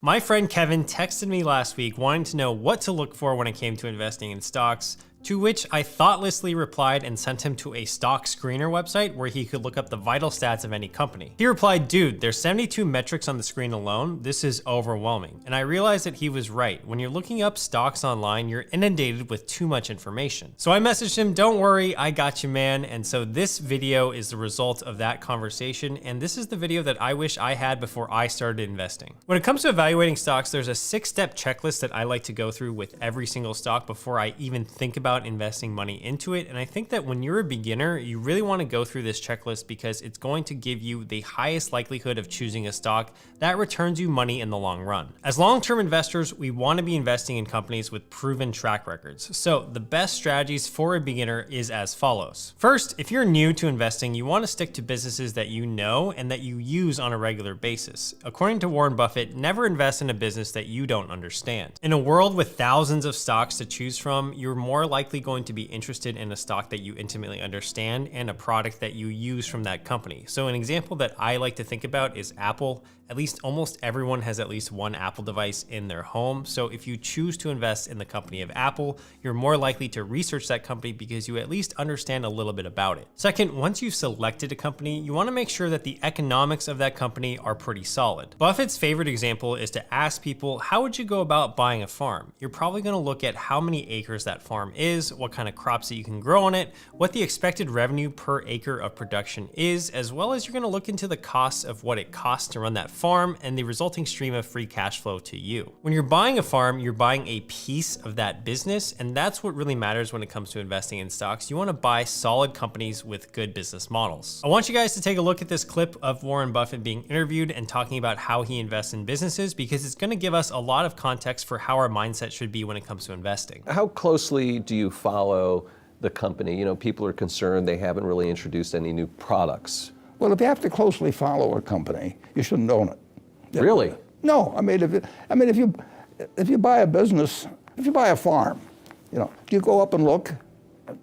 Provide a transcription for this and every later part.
My friend Kevin texted me last week wanting to know what to look for when it came to investing in stocks, to which I thoughtlessly replied and sent him to a stock screener website where he could look up the vital stats of any company. He replied, "Dude, there's 72 metrics on the screen alone. This is overwhelming." And I realized that he was right. When you're looking up stocks online, you're inundated with too much information. So I messaged him, "Don't worry, I got you, man." And so this video is the result of that conversation. And this is the video that I wish I had before I started investing. When it comes to evaluating stocks, there's a 6-step checklist that I like to go through with every single stock before I even think about investing money into it. And I think that when you're a beginner, you really want to go through this checklist because it's going to give you the highest likelihood of choosing a stock that returns you money in the long run. As long-term investors, we want to be investing in companies with proven track records. So the best strategies for a beginner is as follows. First, if you're new to investing, you want to stick to businesses that you know and that you use on a regular basis. According to Warren Buffett, never invest in a business that you don't understand. In a world with thousands of stocks to choose from, you're more likely going to be interested in a stock that you intimately understand and a product that you use from that company. So an example that I like to think about is Apple. At least almost everyone has at least one Apple device in their home. So if you choose to invest in the company of Apple, you're more likely to research that company because you at least understand a little bit about it. Second, once you've selected a company, you want to make sure that the economics of that company are pretty solid. Buffett's favorite example is to ask people, how would you go about buying a farm? You're probably going to look at how many acres that farm is, what kind of crops that you can grow on it, what the expected revenue per acre of production is, as well as you're going to look into the costs of what it costs to run that farm and the resulting stream of free cash flow to you. When you're buying a farm, you're buying a piece of that business, and that's what really matters when it comes to investing in stocks. You want to buy solid companies with good business models. I want you guys to take a look at this clip of Warren Buffett being interviewed and talking about how he invests in businesses because it's going to give us a lot of context for how our mindset should be when it comes to investing. How closely do you follow the company? You know, people are concerned they haven't really introduced any new products. Well, if you have to closely follow a company, you shouldn't own it. Really? No, I mean, if you buy a business, if you buy a farm, you know, you go up and look,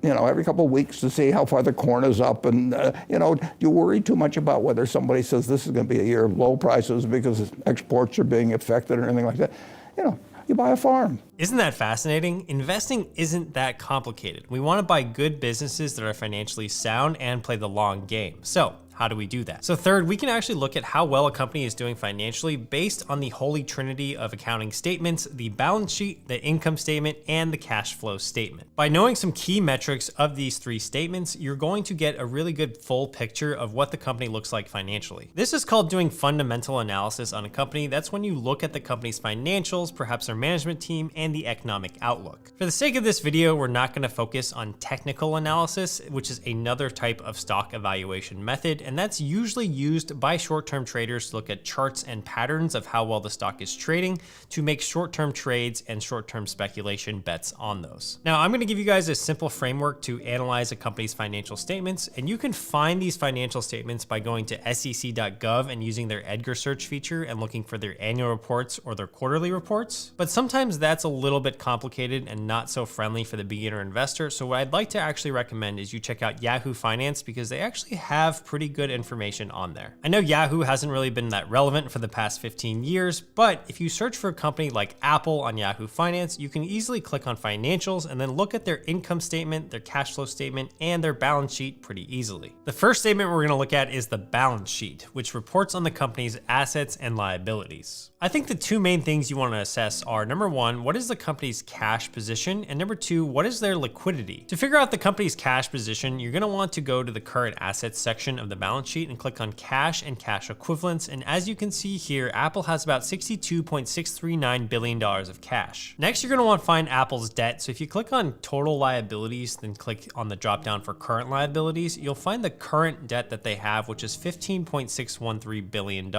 you know, every couple of weeks to see how far the corn is up, and you know, you worry too much about whether somebody says this is going to be a year of low prices because exports are being affected or anything like that. You know, you buy a farm. Isn't that fascinating? Investing isn't that complicated. We want to buy good businesses that are financially sound and play the long game. So how do we do that? So third, we can actually look at how well a company is doing financially based on the holy trinity of accounting statements, the balance sheet, the income statement, and the cash flow statement. By knowing some key metrics of these three statements, you're going to get a really good full picture of what the company looks like financially. This is called doing fundamental analysis on a company. That's when you look at the company's financials, perhaps their management team, and the economic outlook. For the sake of this video, we're not going to focus on technical analysis, which is another type of stock evaluation method, and that's usually used by short-term traders to look at charts and patterns of how well the stock is trading to make short-term trades and short-term speculation bets on those. Now, I'm going to give you guys a simple framework to analyze a company's financial statements, and you can find these financial statements by going to sec.gov and using their Edgar search feature and looking for their annual reports or their quarterly reports. But sometimes that's a little bit complicated and not so friendly for the beginner investor. So what I'd like to actually recommend is you check out Yahoo Finance because they actually have pretty good information on there. I know Yahoo hasn't really been that relevant for the past 15 years, but if you search for a company like Apple on Yahoo Finance, you can easily click on financials and then look at their income statement, their cash flow statement, and their balance sheet pretty easily. The first statement we're going to look at is the balance sheet, which reports on the company's assets and liabilities. I think the two main things you want to assess are, number one, what is the company's cash position? And number two, what is their liquidity? To figure out the company's cash position, you're going to want to go to the current assets section of the balance sheet and click on cash and cash equivalents. And as you can see here, Apple has about $62.639 billion of cash. Next, you're going to want to find Apple's debt. So if you click on total liabilities, then click on the drop down for current liabilities, you'll find the current debt that they have, which is $15.613 billion.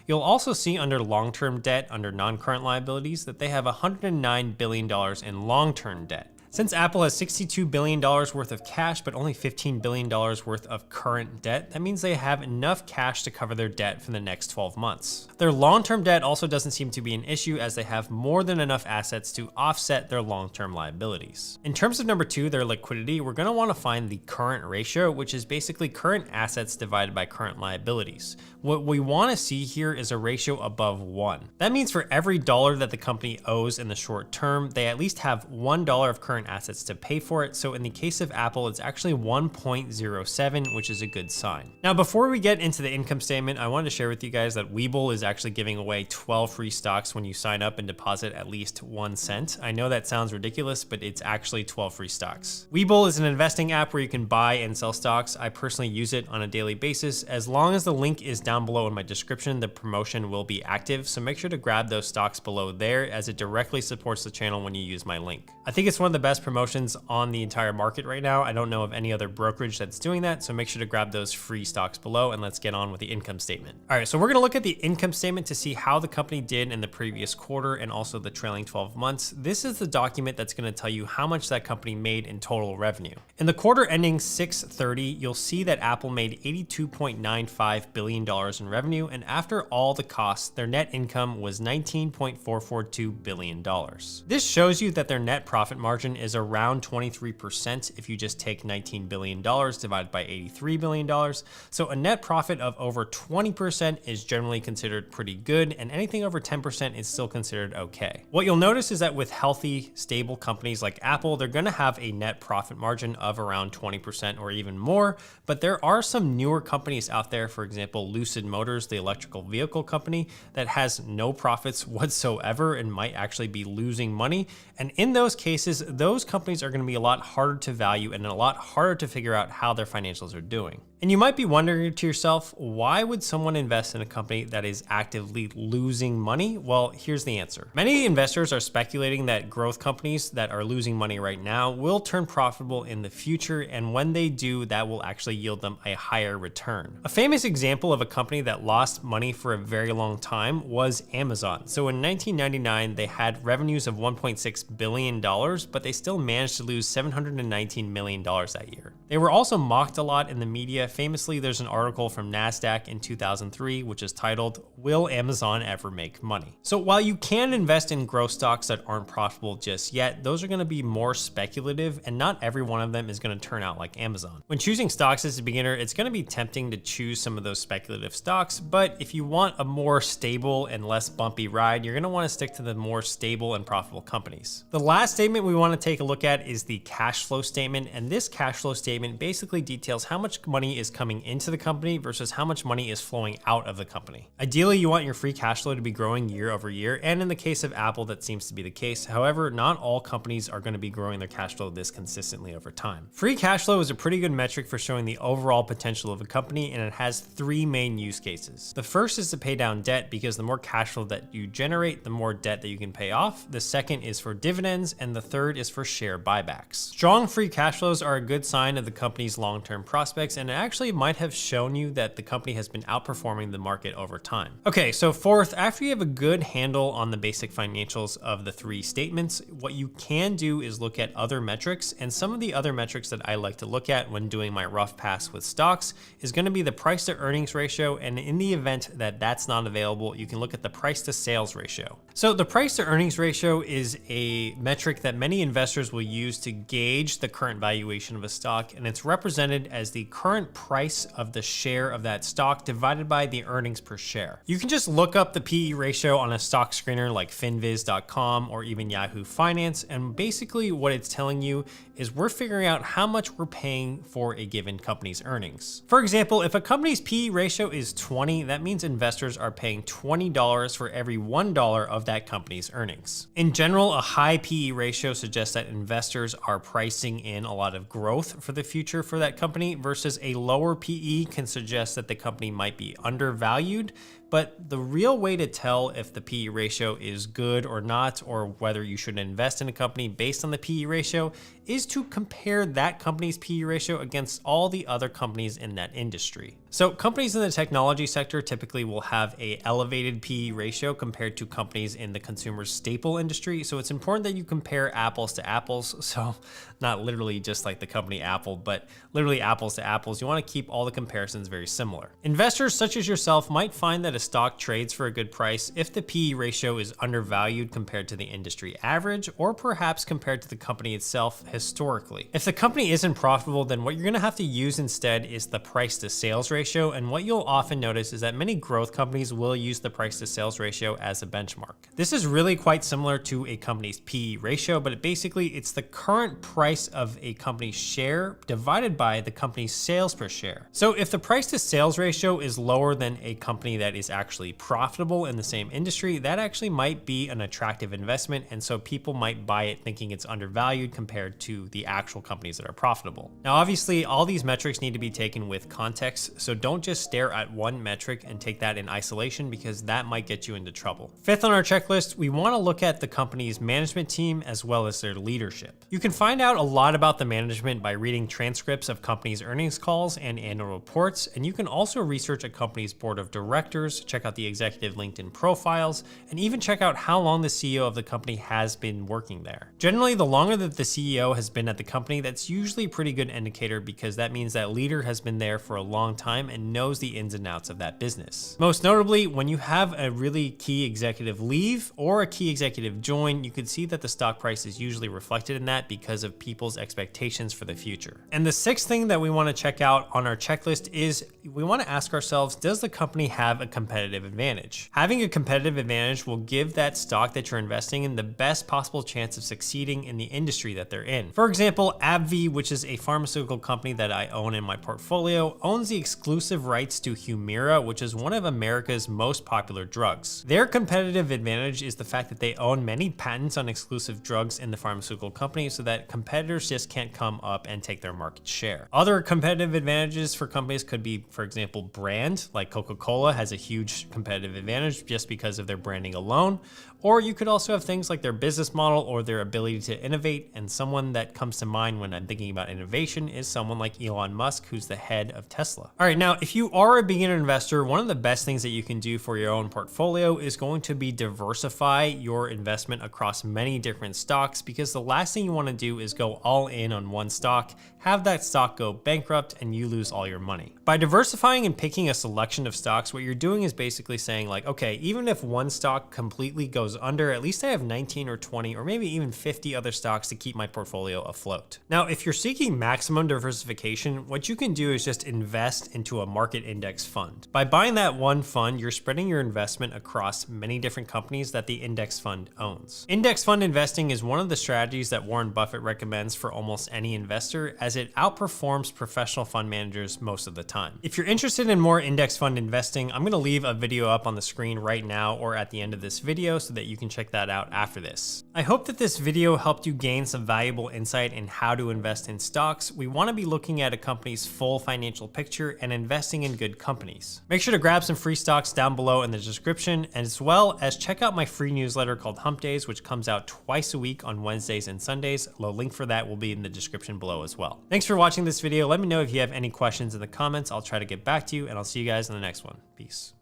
You'll also see under long-term debt, under non-current liabilities, that they have $109 billion in long-term debt. Since Apple has $62 billion worth of cash, but only $15 billion worth of current debt, that means they have enough cash to cover their debt for the next 12 months. Their long-term debt also doesn't seem to be an issue as they have more than enough assets to offset their long-term liabilities. In terms of number two, their liquidity, we're gonna wanna find the current ratio, which is basically current assets divided by current liabilities. What we want to see here is a ratio above 1. That means for every dollar that the company owes in the short term, they at least have $1 of current assets to pay for it. So in the case of Apple, it's actually 1.07, which is a good sign. Now, before we get into the income statement, I wanted to share with you guys that Webull is actually giving away 12 free stocks when you sign up and deposit at least 1 cent. I know that sounds ridiculous, but it's actually 12 free stocks. Webull is an investing app where you can buy and sell stocks. I personally use it on a daily basis. As long as the link is down below in my description, the promotion will be active. So make sure to grab those stocks below there, as it directly supports the channel when you use my link. I think it's one of the best promotions on the entire market right now. I don't know of any other brokerage that's doing that. So make sure to grab those free stocks below, and let's get on with the income statement. All right, so we're gonna look at the income statement to see how the company did in the previous quarter and also the trailing 12 months. This is the document that's gonna tell you how much that company made in total revenue. In the quarter ending 6/30, you'll see that Apple made $82.95 billion in revenue, and after all the costs, their net income was $19.442 billion. This shows you that their net profit margin is around 23% if you just take $19 billion divided by $83 billion. So a net profit of over 20% is generally considered pretty good, and anything over 10% is still considered okay. What you'll notice is that with healthy, stable companies like Apple, they're gonna have a net profit margin of around 20% or even more, but there are some newer companies out there, for example, Lucid Motors, the electrical vehicle company, that has no profits whatsoever and might actually be losing money. And in those cases, those companies are gonna be a lot harder to value and a lot harder to figure out how their financials are doing. And you might be wondering to yourself, why would someone invest in a company that is actively losing money? Well, here's the answer. Many investors are speculating that growth companies that are losing money right now will turn profitable in the future, and when they do, that will actually yield them a higher return. A famous example of a company that lost money for a very long time was Amazon. So in 1999, they had revenues of $1.6 billion, but they still managed to lose $719 million that year. They were also mocked a lot in the media. Famously, there's an article from NASDAQ in 2003, which is titled, "Will Amazon Ever Make Money?" So while you can invest in growth stocks that aren't profitable just yet, those are gonna be more speculative, and not every one of them is gonna turn out like Amazon. When choosing stocks as a beginner, it's gonna be tempting to choose some of those speculative stocks, but if you want a more stable and less bumpy ride, you're gonna wanna stick to the more stable and profitable companies. The last statement we wanna take a look at is the cash flow statement, and this cash flow statement basically details how much money is coming into the company versus how much money is flowing out of the company. Ideally, you want your free cash flow to be growing year over year, and in the case of Apple, that seems to be the case. However, not all companies are going to be growing their cash flow this consistently over time. Free cash flow is a pretty good metric for showing the overall potential of a company, and it has 3 main use cases. The first is to pay down debt, because the more cash flow that you generate, the more debt that you can pay off. The second is for dividends, and the third is for share buybacks. Strong free cash flows are a good sign of the company's long-term prospects, and it actually might have shown you that the company has been outperforming the market over time. Okay, so fourth, after you have a good handle on the basic financials of the 3 statements, what you can do is look at other metrics, and some of the other metrics that I like to look at when doing my rough pass with stocks is going to be the price to earnings ratio, and in the event that that's not available, you can look at the price to sales ratio. So the price to earnings ratio is a metric that many investors will use to gauge the current valuation of a stock, and it's represented as the current price of the share of that stock divided by the earnings per share. You can just look up the PE ratio on a stock screener like finviz.com or even Yahoo Finance, and basically what it's telling you is we're figuring out how much we're paying for a given company's earnings. For example, if a company's PE ratio is 20, that means investors are paying $20 for every $1 of that company's earnings. In general, a high PE ratio suggests that investors are pricing in a lot of growth for the future for that company, versus a lower PE can suggest that the company might be undervalued. But the real way to tell if the PE ratio is good or not, or whether you should invest in a company based on the PE ratio, is to compare that company's PE ratio against all the other companies in that industry. So companies in the technology sector typically will have an elevated PE ratio compared to companies in the consumer staple industry. So it's important that you compare apples to apples. So not literally just like the company Apple, but literally apples to apples. You want to keep all the comparisons very similar. Investors such as yourself might find that a stock trades for a good price if the PE ratio is undervalued compared to the industry average, or perhaps compared to the company itself historically. If the company isn't profitable, then what you're gonna have to use instead is the price to sales ratio. And what you'll often notice is that many growth companies will use the price to sales ratio as a benchmark. This is really quite similar to a company's PE ratio, but basically it's the current price of a company's share divided by the company's sales per share. So if the price to sales ratio is lower than a company that is actually profitable in the same industry, that actually might be an attractive investment. And so people might buy it thinking it's undervalued compared to the actual companies that are profitable. Now, obviously, all these metrics need to be taken with context. So don't just stare at one metric and take that in isolation, because that might get you into trouble. Fifth on our checklist, we want to look at the company's management team as well as their leadership. You can find out a lot about the management by reading transcripts of companies' earnings calls and annual reports. And you can also research a company's board of directors, check out the executive LinkedIn profiles, and even check out how long the CEO of the company has been working there. Generally, the longer that the CEO has been at the company, that's usually a pretty good indicator, because that means that leader has been there for a long time and knows the ins and outs of that business. Most notably, when you have a really key executive leave or a key executive join, you can see that the stock price is usually reflected in that because of people's expectations for the future. And the sixth thing that we want to check out on our checklist is we want to ask ourselves, does the company have a competitive advantage? Having a competitive advantage will give that stock that you're investing in the best possible chance of succeeding in the industry that they're in. For example, AbbVie, which is a pharmaceutical company that I own in my portfolio, owns the exclusive rights to Humira, which is one of America's most popular drugs. Their competitive advantage is the fact that they own many patents on exclusive drugs in the pharmaceutical company, so that competitors just can't come up and take their market share. Other competitive advantages for companies could be, for example, brand, like Coca-Cola has a huge competitive advantage just because of their branding alone. Or you could also have things like their business model or their ability to innovate. And someone that comes to mind when I'm thinking about innovation is someone like Elon Musk, who's the head of Tesla. All right, now, if you are a beginner investor, one of the best things that you can do for your own portfolio is going to be diversify your investment across many different stocks, because the last thing you want to do is go all in on one stock, have that stock go bankrupt, and you lose all your money. By diversifying and picking a selection of stocks, what you're doing is basically saying like, okay, even if one stock completely goes under, at least I have 19 or 20 or maybe even 50 other stocks to keep my portfolio afloat. Now, if you're seeking maximum diversification, what you can do is just invest into a market index fund. By buying that one fund, you're spreading your investment across many different companies that the index fund owns. Index fund investing is one of the strategies that Warren Buffett recommends for almost any investor, as it outperforms professional fund managers most of the time. If you're interested in more index fund investing, I'm going to leave a video up on the screen right now or at the end of this video so that you can check that out after this. I hope that this video helped you gain some valuable insight in how to invest in stocks. We want to be looking at a company's full financial picture and investing in good companies. Make sure to grab some free stocks down below in the description, as well as check out my free newsletter called Hump Days, which comes out twice a week on Wednesdays and Sundays. The link for that will be in the description below as well. Thanks for watching this video. Let me know if you have any questions in the comments. I'll try to get back to you, and I'll see you guys in the next one. Peace.